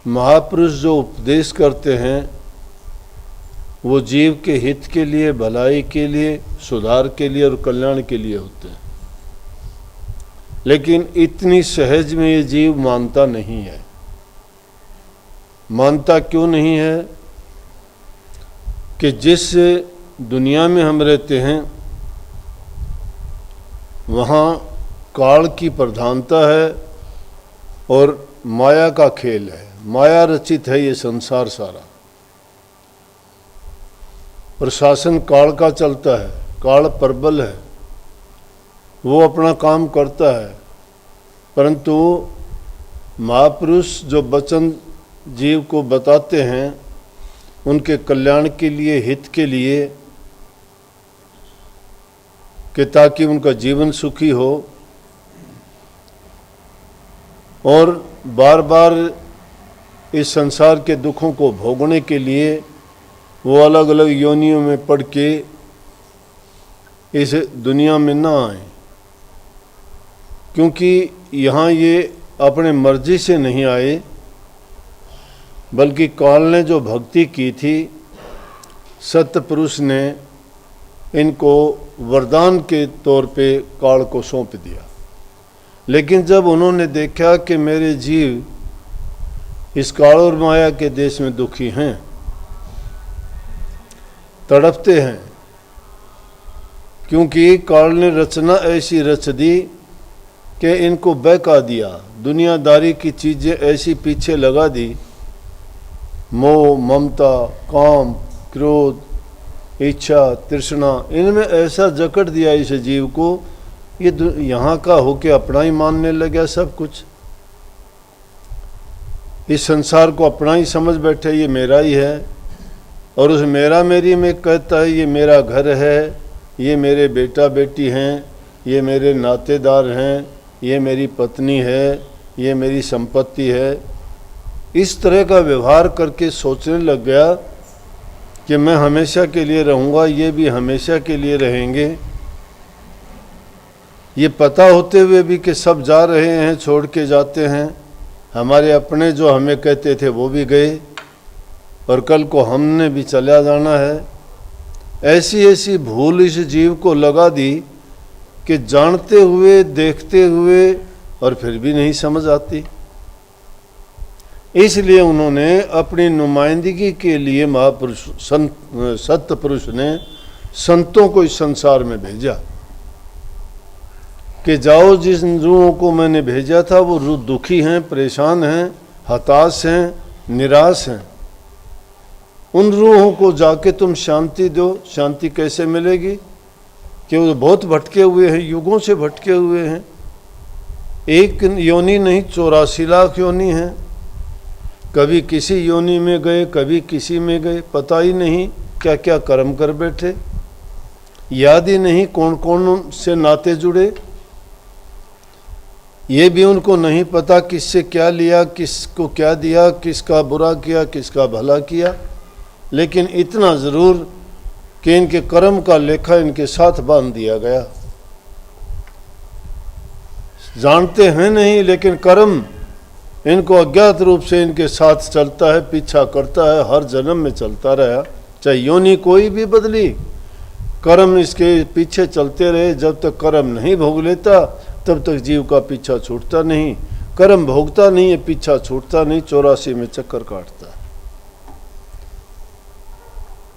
महापुरुष जो उपदेश करते हैं वो जीव के हित के लिए, भलाई के लिए, सुधार के लिए और कल्याण के लिए होते हैं। लेकिन इतनी सहज में ये जीव मानता नहीं है। मानता क्यों नहीं है? कि जिस दुनिया में हम रहते हैं वहाँ काल की प्रधानता है और माया का खेल है। माया रचित है ये संसार सारा। प्रशासन काल का चलता है, काल प्रबल है, वो अपना काम करता है। परंतु महापुरुष जो वचन जीव को बताते हैं उनके कल्याण के लिए, हित के लिए, कि ताकि उनका जीवन सुखी हो और बार बार इस संसार के दुखों को भोगने के लिए वो अलग अलग योनियों में पड़ के इस दुनिया में ना आए। क्योंकि यहाँ ये अपने मर्जी से नहीं आए, बल्कि काल ने जो भक्ति की थी, सत्य पुरुष ने इनको वरदान के तौर पे काल को सौंप दिया। लेकिन जब उन्होंने देखा कि मेरे जीव इस काल और माया के देश में दुखी हैं, तड़पते हैं, क्योंकि काल ने रचना ऐसी रच दी कि इनको बहका दिया, दुनियादारी की चीज़ें ऐसी पीछे लगा दी, मोह, ममता, काम, क्रोध, इच्छा, तृष्णा, इनमें ऐसा जकड़ दिया इस जीव को, ये यहाँ का होके अपना ही मानने लगा सब कुछ। इस संसार को अपना ही समझ बैठे, ये मेरा ही है। और उस मेरा मेरी में कहता है ये मेरा घर है, ये मेरे बेटा बेटी हैं, ये मेरे नातेदार हैं, ये मेरी पत्नी है, ये मेरी संपत्ति है। इस तरह का व्यवहार करके सोचने लग गया कि मैं हमेशा के लिए रहूँगा, ये भी हमेशा के लिए रहेंगे। ये पता होते हुए भी कि सब जा रहे हैं, छोड़ के जाते हैं। हमारे अपने जो हमें कहते थे वो भी गए और कल को हमने भी चला जाना है। ऐसी ऐसी भूल इस जीव को लगा दी कि जानते हुए, देखते हुए और फिर भी नहीं समझ आती। इसलिए उन्होंने अपनी नुमाइंदगी के लिए महापुरुष सत्य पुरुष ने संतों को इस संसार में भेजा कि जाओ, जिन रूहों को मैंने भेजा था वो रूह दुखी हैं, परेशान हैं, हताश हैं, निराश हैं। उन रूहों को जाके तुम शांति दो। शांति कैसे मिलेगी? कि वो बहुत भटके हुए हैं, युगों से भटके हुए हैं। एक योनि नहीं, 84 लाख योनि हैं। कभी किसी योनि में गए, कभी किसी में गए, पता ही नहीं क्या क्या कर्म कर बैठे, याद ही नहीं कौन कौन से नाते जुड़े। ये भी उनको नहीं पता किससे क्या लिया, किसको क्या दिया, किसका बुरा किया, किसका भला किया। लेकिन इतना ज़रूर कि इनके कर्म का लेखा इनके साथ बांध दिया गया। जानते हैं नहीं, लेकिन कर्म इनको अज्ञात रूप से इनके साथ चलता है, पीछा करता है, हर जन्म में चलता रहा। चाहे योनि कोई भी बदली, कर्म इसके पीछे चलते रहे। जब तक कर्म नहीं भोग लेता तब तक जीव का पीछा छूटता नहीं। कर्म भोगता नहीं है, पीछा छूटता नहीं, 84 में चक्कर काटता है।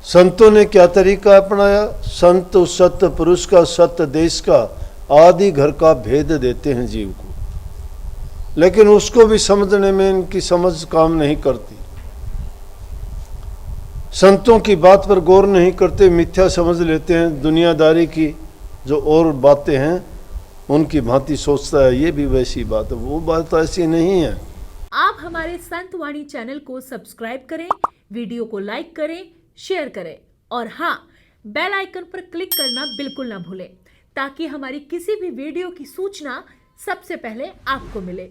संतों ने क्या तरीका अपनाया? संत उस सत्य पुरुष का, सत्य देश का, आदि घर का भेद देते हैं जीव को, लेकिन उसको भी समझने में इनकी समझ काम नहीं करती। संतों की बात पर गौर नहीं करते, मिथ्या समझ लेते हैं। दुनियादारी की जो और बातें हैं उनकी भांति सोचता है ये भी वैसी बात है, वो बात ऐसी नहीं है। आप हमारे संत वाणी चैनल को सब्सक्राइब करें, वीडियो को लाइक करें, शेयर करें और हाँ, बेल आइकन पर क्लिक करना बिल्कुल ना भूलें, ताकि हमारी किसी भी वीडियो की सूचना सबसे पहले आपको मिले।